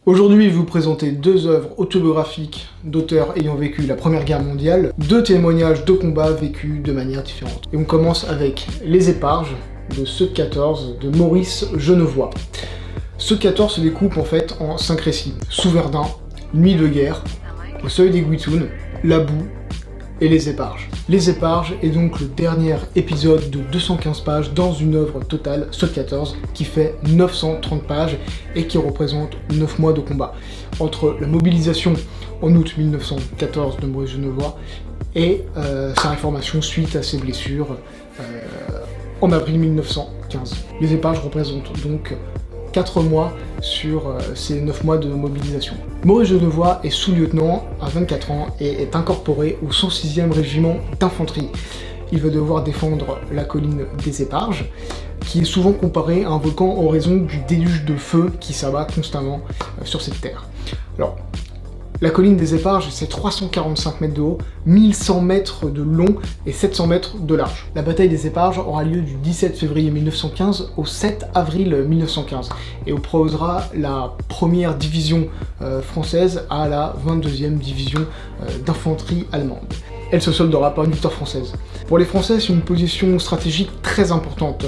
Aujourd'hui, je vais vous présenter deux œuvres autobiographiques d'auteurs ayant vécu la Première Guerre mondiale, deux témoignages de combats vécus de manière différente. Et on commence avec Les Éparges de Ceux de 14 de Maurice Genevoix. Ceux de 14 se découpe en fait en 5 récits. Sous Verdun, Nuit de guerre, Le Seuil des Guitounes, La Boue et Les Éparges. Les Éparges est donc le dernier épisode de 215 pages dans une œuvre totale, Ceux de 14, qui fait 930 pages et qui représente 9 mois de combat. Entre la mobilisation en août 1914 de Maurice Genevoix et sa réformation suite à ses blessures en avril 1915. Les Éparges représentent donc 4 mois sur ces 9 mois de mobilisation. Maurice Genevoix est sous-lieutenant à 24 ans et est incorporé au 106e régiment d'infanterie. Il va devoir défendre la colline des Éparges, qui est souvent comparée à un volcan en raison du déluge de feu qui s'abat constamment sur cette terre. Alors, la colline des Éparges, c'est 345 mètres de haut, 1100 mètres de long et 700 mètres de large. La bataille des Éparges aura lieu du 17 février 1915 au 7 avril 1915 et opposera la première division française à la 22e division d'infanterie allemande. Elle se soldera par une victoire française. Pour les Français, c'est une position stratégique très importante.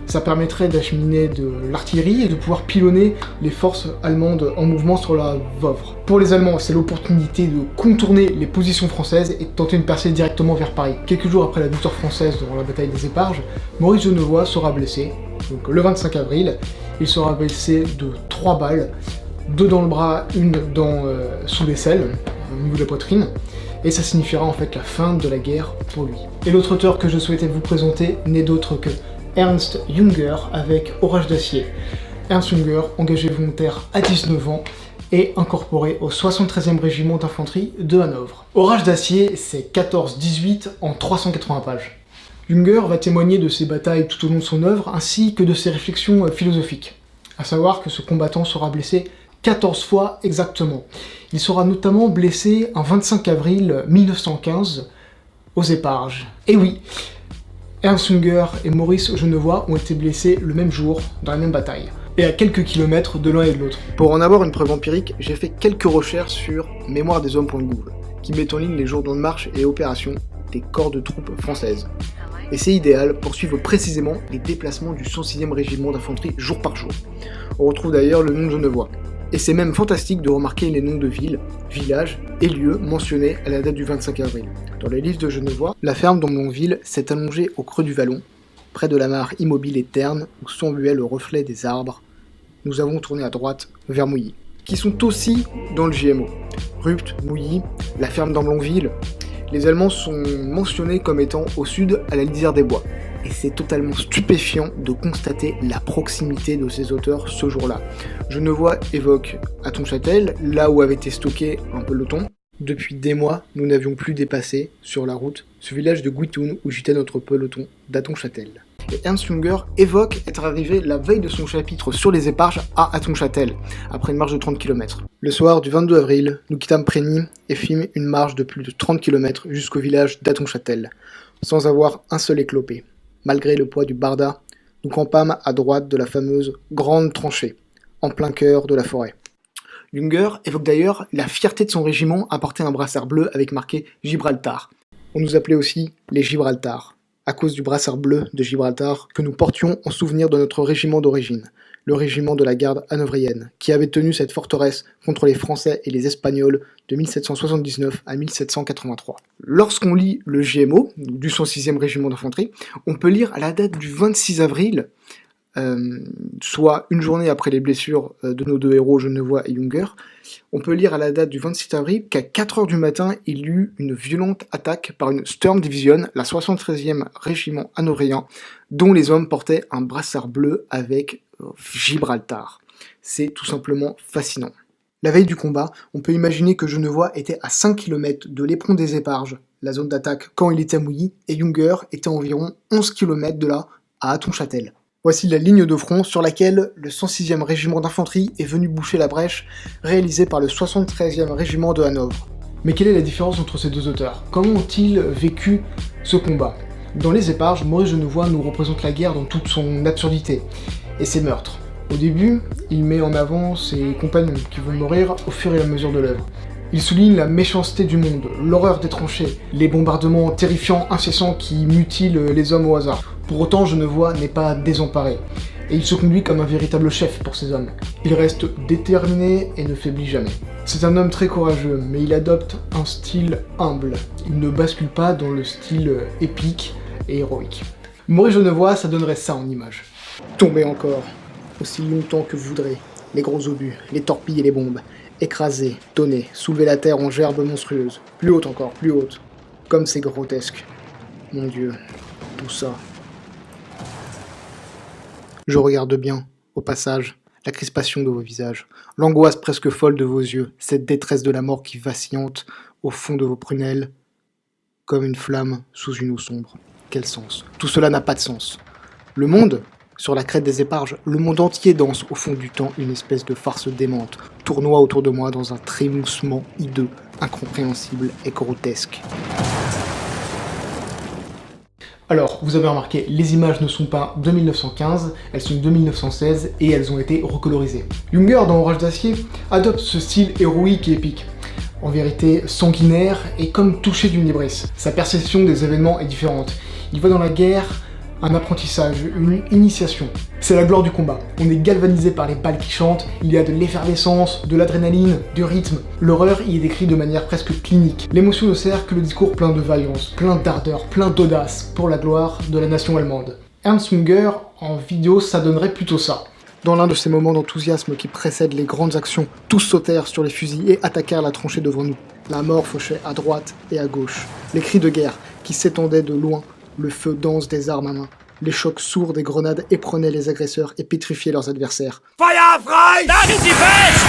Ça permettrait d'acheminer de l'artillerie et de pouvoir pilonner les forces allemandes en mouvement sur la Woevre. Pour les Allemands, c'est l'opportunité de contourner les positions françaises et de tenter une percée directement vers Paris. Quelques jours après la victoire française dans la bataille des Éparges, Maurice Genevoix sera blessé. Donc le 25 avril, il sera blessé de 3 balles, 2 dans le bras, une sous l'aisselle, au niveau de la poitrine. Et ça signifiera en fait la fin de la guerre pour lui. Et l'autre auteur que je souhaitais vous présenter n'est d'autre que Ernst Junger avec Orage d'acier. Ernst Junger, engagé volontaire à 19 ans et incorporé au 73e régiment d'infanterie de Hanovre. Orage d'acier, c'est 14-18 en 380 pages. Junger va témoigner de ses batailles tout au long de son œuvre ainsi que de ses réflexions philosophiques. À savoir que ce combattant sera blessé 14 fois exactement. Il sera notamment blessé un 25 avril 1915 aux Éparges. Et oui, Ernst Junger et Maurice Genevoix ont été blessés le même jour, dans la même bataille, et à quelques kilomètres de l'un et de l'autre. Pour en avoir une preuve empirique, j'ai fait quelques recherches sur mémoiredeshommes.gouv, qui met en ligne les jours de marche et opérations des corps de troupes françaises. Et c'est idéal pour suivre précisément les déplacements du 106e régiment d'infanterie jour par jour. On retrouve d'ailleurs le nom de Genevoix. Et c'est même fantastique de remarquer les noms de villes, villages et lieux mentionnés à la date du 25 avril. Dans les livres de Genevoix, la ferme d'Omblonville s'est allongée au creux du vallon, près de la mare immobile et terne où s'embuait le reflet des arbres. Nous avons tourné à droite vers Mouilly, qui sont aussi dans le JMO. Rupt, Mouilly, la ferme d'Omblonville. Les Allemands sont mentionnés comme étant au sud à la lisière des bois. Et c'est totalement stupéfiant de constater la proximité de ces auteurs ce jour-là. Genevoix évoque Athonchâtel, là où avait été stocké un peloton. Depuis des mois, nous n'avions plus dépassé, sur la route, ce village de Guitounes où gitait notre peloton d'Athonchâtel. Et Ernst Junger évoque être arrivé la veille de son chapitre sur les Éparges à Athonchâtel, après une marche de 30 km. Le soir du 22 avril, nous quittâmes Prégny et fîmes une marche de plus de 30 km jusqu'au village d'Athonchâtel, sans avoir un seul éclopé. Malgré le poids du barda, nous campâmes à droite de la fameuse grande tranchée, en plein cœur de la forêt. Junger évoque d'ailleurs la fierté de son régiment à porter un brassard bleu avec marqué Gibraltar. On nous appelait aussi les Gibraltar, à cause du brassard bleu de Gibraltar que nous portions en souvenir de notre régiment d'origine, le régiment de la garde hanovrienne, qui avait tenu cette forteresse contre les Français et les Espagnols de 1779 à 1783. Lorsqu'on lit le JMO, du 106e régiment d'infanterie, on peut lire à la date du 26 avril, soit une journée après les blessures de nos deux héros Genevoix et Junger, on peut lire à la date du 26 avril qu'à 4h du matin, il y eut une violente attaque par une Sturmdivision, la 73e régiment hanovrien, dont les hommes portaient un brassard bleu avec Gibraltar. C'est tout simplement fascinant. La veille du combat, on peut imaginer que Genevoix était à 5 km de l'éperon des Éparges, la zone d'attaque quand il était à Mouilly, et Junger était à environ 11 km de là, à Athonchâtel. Voici la ligne de front sur laquelle le 106e régiment d'infanterie est venu boucher la brèche réalisée par le 73e régiment de Hanovre. Mais quelle est la différence entre ces deux auteurs? Comment ont-ils vécu ce combat? Dans Les Éparges, Maurice Genevoix nous représente la guerre dans toute son absurdité et ses meurtres. Au début, il met en avant ses compagnons qui vont mourir au fur et à mesure de l'œuvre. Il souligne la méchanceté du monde, l'horreur des tranchées, les bombardements terrifiants, incessants qui mutilent les hommes au hasard. Pour autant, Genevois n'est pas désemparé, et il se conduit comme un véritable chef pour ses hommes. Il reste déterminé et ne faiblit jamais. C'est un homme très courageux, mais il adopte un style humble. Il ne bascule pas dans le style épique et héroïque. Maurice Genevois, ça donnerait ça en image. Tombez encore, aussi longtemps que vous voudrez, les gros obus, les torpilles et les bombes. Écraser, tonner, soulever la terre en gerbes monstrueuses. Plus haute encore, plus haute. Comme c'est grotesque. Mon Dieu, tout ça. Je regarde bien, au passage, la crispation de vos visages, l'angoisse presque folle de vos yeux, cette détresse de la mort qui vacillante au fond de vos prunelles, comme une flamme sous une eau sombre. Quel sens? Tout cela n'a pas de sens. Le monde, sur la crête des éparges, le monde entier danse au fond du temps une espèce de farce démente, tournoie autour de moi dans un trémoussement hideux, incompréhensible et grotesque. Alors, vous avez remarqué, les images ne sont pas de 1915, elles sont de 1916 et elles ont été recolorisées. Junger, dans Orage d'acier, adopte ce style héroïque et épique. En vérité, sanguinaire et comme touché d'une ivresse. Sa perception des événements est différente. Il voit dans la guerre un apprentissage, une initiation. C'est la gloire du combat. On est galvanisé par les balles qui chantent, il y a de l'effervescence, de l'adrénaline, du rythme. L'horreur y est décrite de manière presque clinique. L'émotion ne sert que le discours plein de vaillance, plein d'ardeur, plein d'audace, pour la gloire de la nation allemande. Ernst Junger, en vidéo, ça donnerait plutôt ça. Dans l'un de ces moments d'enthousiasme qui précèdent les grandes actions, tous sautèrent sur les fusils et attaquèrent la tranchée devant nous. La mort fauchait à droite et à gauche. Les cris de guerre qui s'étendaient de loin, le feu dense des armes à main. Les chocs sourds des grenades éperonnaient les agresseurs et pétrifiaient leurs adversaires. Feuer frei! Lagen Sie fest!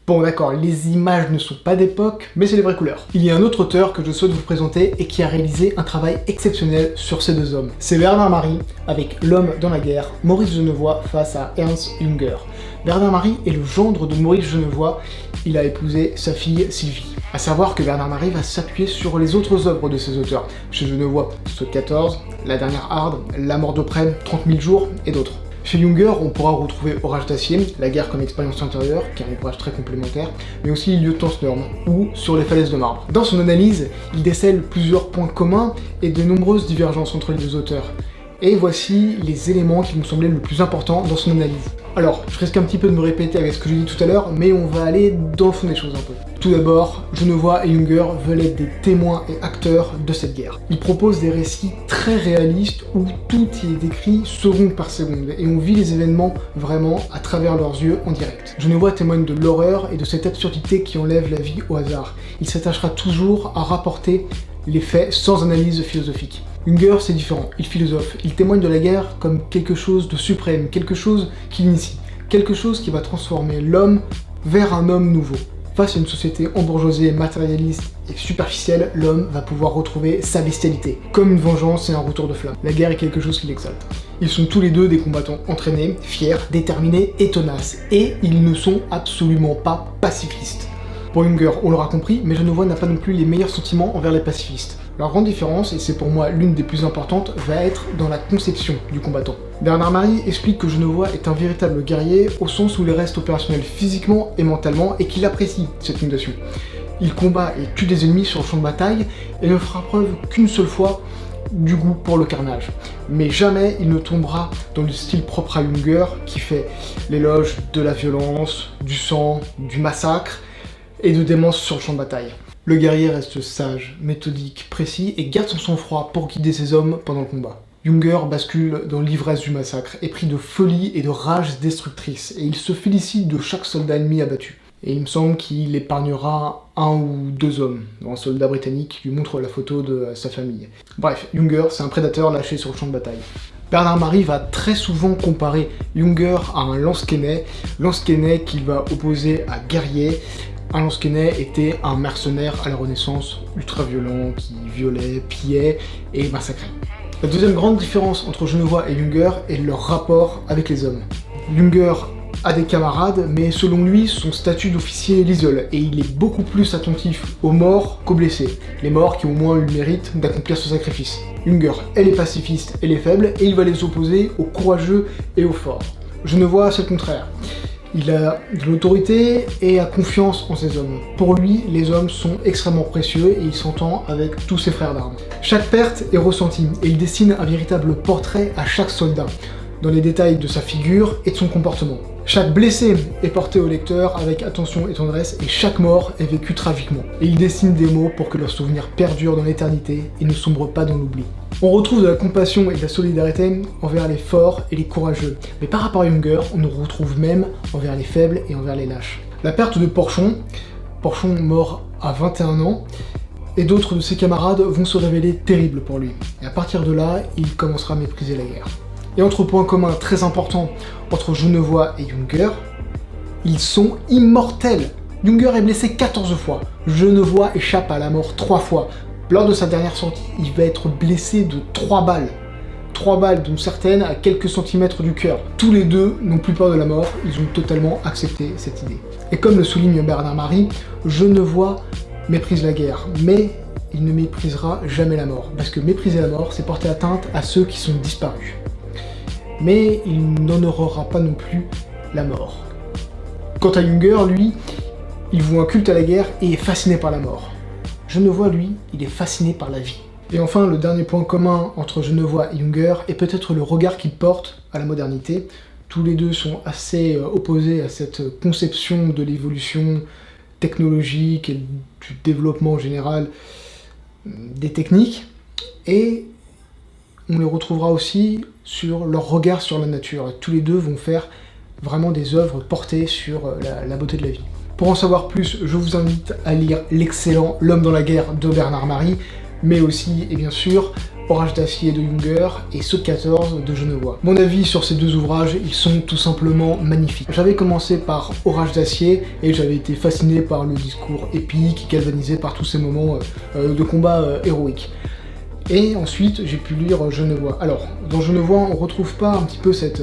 Bon d'accord, les images ne sont pas d'époque, mais c'est les vraies couleurs. Il y a un autre auteur que je souhaite vous présenter et qui a réalisé un travail exceptionnel sur ces deux hommes. C'est Bernard Marie, avec L'homme dans la guerre, Maurice Genevois face à Ernst Junger. Bernard Marie est le gendre de Maurice Genevois, il a épousé sa fille Sylvie. A savoir que Bernard Marie va s'appuyer sur les autres œuvres de ses auteurs. Chez Genevois, Sceaux 14, La dernière Harde, La mort de Prême, 30 000 jours et d'autres. Chez Junger, on pourra retrouver Orage d'acier, La guerre comme expérience intérieure, qui est un ouvrage très complémentaire, mais aussi Lieutenant Sturm, ou Sur les falaises de marbre. Dans son analyse, il décèle plusieurs points communs et de nombreuses divergences entre les deux auteurs. Et voici les éléments qui me semblaient le plus importants dans son analyse. Alors, je risque un petit peu de me répéter avec ce que j'ai dit tout à l'heure, mais on va aller dans le fond des choses un peu. Tout d'abord, Genevois et Junger veulent être des témoins et acteurs de cette guerre. Ils proposent des récits très réalistes où tout y est décrit seconde par seconde, et on vit les événements vraiment à travers leurs yeux en direct. Genevois témoigne de l'horreur et de cette absurdité qui enlève la vie au hasard. Il s'attachera toujours à rapporter les faits sans analyse philosophique. Junger, c'est différent, il philosophe, il témoigne de la guerre comme quelque chose de suprême, quelque chose qui l'initie, quelque chose qui va transformer l'homme vers un homme nouveau. Face à une société embourgeoisée, matérialiste et superficielle, l'homme va pouvoir retrouver sa bestialité, comme une vengeance et un retour de flamme. La guerre est quelque chose qui l'exalte. Ils sont tous les deux des combattants entraînés, fiers, déterminés et tenaces, et ils ne sont absolument pas pacifistes. Pour Junger, on l'aura compris, mais Genevois n'a pas non plus les meilleurs sentiments envers les pacifistes. Leur grande différence, et c'est pour moi l'une des plus importantes, va être dans la conception du combattant. Bernard Marie explique que Genevois est un véritable guerrier au sens où il reste opérationnel physiquement et mentalement et qu'il apprécie cette notion. Il combat et tue des ennemis sur le champ de bataille et ne fera preuve qu'une seule fois du goût pour le carnage. Mais jamais il ne tombera dans le style propre à Junger qui fait l'éloge de la violence, du sang, du massacre et de démence sur le champ de bataille. Le guerrier reste sage, méthodique, précis et garde son sang-froid pour guider ses hommes pendant le combat. Junger bascule dans l'ivresse du massacre, est pris de folie et de rage destructrice, et il se félicite de chaque soldat ennemi abattu. Et il me semble qu'il épargnera un ou deux hommes, dont un soldat britannique qui lui montre la photo de sa famille. Bref, Younger, c'est un prédateur lâché sur le champ de bataille. Bernard Marie va très souvent comparer Younger à un lance-quesnay qu'il va opposer à guerrier. Un lance-quesnay était un mercenaire à la Renaissance, ultra violent, qui violait, pillait et massacrait. La deuxième grande différence entre Genevois et Younger est leur rapport avec les hommes. Younger a des camarades, mais selon lui, son statut d'officier l'isole, et il est beaucoup plus attentif aux morts qu'aux blessés, les morts qui ont au moins eu le mérite d'accomplir ce sacrifice. Younger est les pacifistes et les faibles, et il va les opposer aux courageux et aux forts. Genevois, c'est le contraire. Il a de l'autorité et a confiance en ses hommes. Pour lui, les hommes sont extrêmement précieux et il s'entend avec tous ses frères d'armes. Chaque perte est ressentie, et il dessine un véritable portrait à chaque soldat, dans les détails de sa figure et de son comportement. Chaque blessé est porté au lecteur avec attention et tendresse, et chaque mort est vécue tragiquement. Et il dessine des mots pour que leurs souvenirs perdurent dans l'éternité et ne sombrent pas dans l'oubli. On retrouve de la compassion et de la solidarité envers les forts et les courageux, mais par rapport à Younger, on nous retrouve même envers les faibles et envers les lâches. La perte de Porchon mort à 21 ans, et d'autres de ses camarades vont se révéler terribles pour lui. Et à partir de là, il commencera à mépriser la guerre. Et autre point commun très important entre Genevois et Younger, ils sont immortels. Younger est blessé 14 fois, Genevois échappe à la mort 3 fois. Lors de sa dernière sortie, il va être blessé de 3 balles. 3 balles, dont certaines à quelques centimètres du cœur. Tous les deux n'ont plus peur de la mort, ils ont totalement accepté cette idée. Et comme le souligne Bernard Marie, Genevois méprise la guerre, mais il ne méprisera jamais la mort. Parce que mépriser la mort, c'est porter atteinte à ceux qui sont disparus. Mais il n'honorera pas non plus la mort. Quant à Younger, lui, il voue un culte à la guerre et est fasciné par la mort. Genevois, lui, il est fasciné par la vie. Et enfin, le dernier point commun entre Genevois et Younger est peut-être le regard qu'il porte à la modernité. Tous les deux sont assez opposés à cette conception de l'évolution technologique et du développement général des techniques. Et on les retrouvera aussi sur leur regard sur la nature. Tous les deux vont faire vraiment des œuvres portées sur la beauté de la vie. Pour en savoir plus, je vous invite à lire l'excellent L'homme dans la guerre de Bernard Marie, mais aussi, et bien sûr, Orage d'acier de Younger et Ceux de 14 de Genevois. Mon avis sur ces deux ouvrages, ils sont tout simplement magnifiques. J'avais commencé par Orage d'acier et j'avais été fasciné par le discours épique, galvanisé par tous ces moments de combat héroïques. Et ensuite, j'ai pu lire Genevois. Alors, dans Genevois, on retrouve pas un petit peu cette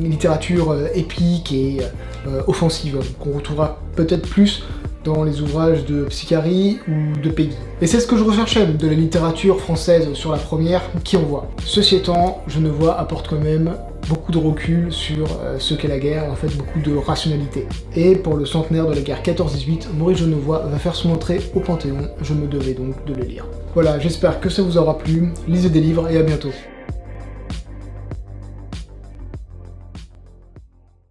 littérature épique et offensive, qu'on retrouvera peut-être plus dans les ouvrages de Psychari ou de Peggy. Et c'est ce que je recherchais de la littérature française sur la première, qui envoie. Ceci étant, Genevois apporte quand même beaucoup de recul sur ce qu'est la guerre, en fait beaucoup de rationalité. Et pour le centenaire de la guerre 14-18, Maurice Genevois va faire son entrée au Panthéon, je me devais donc de le lire. Voilà, j'espère que ça vous aura plu, lisez des livres et à bientôt.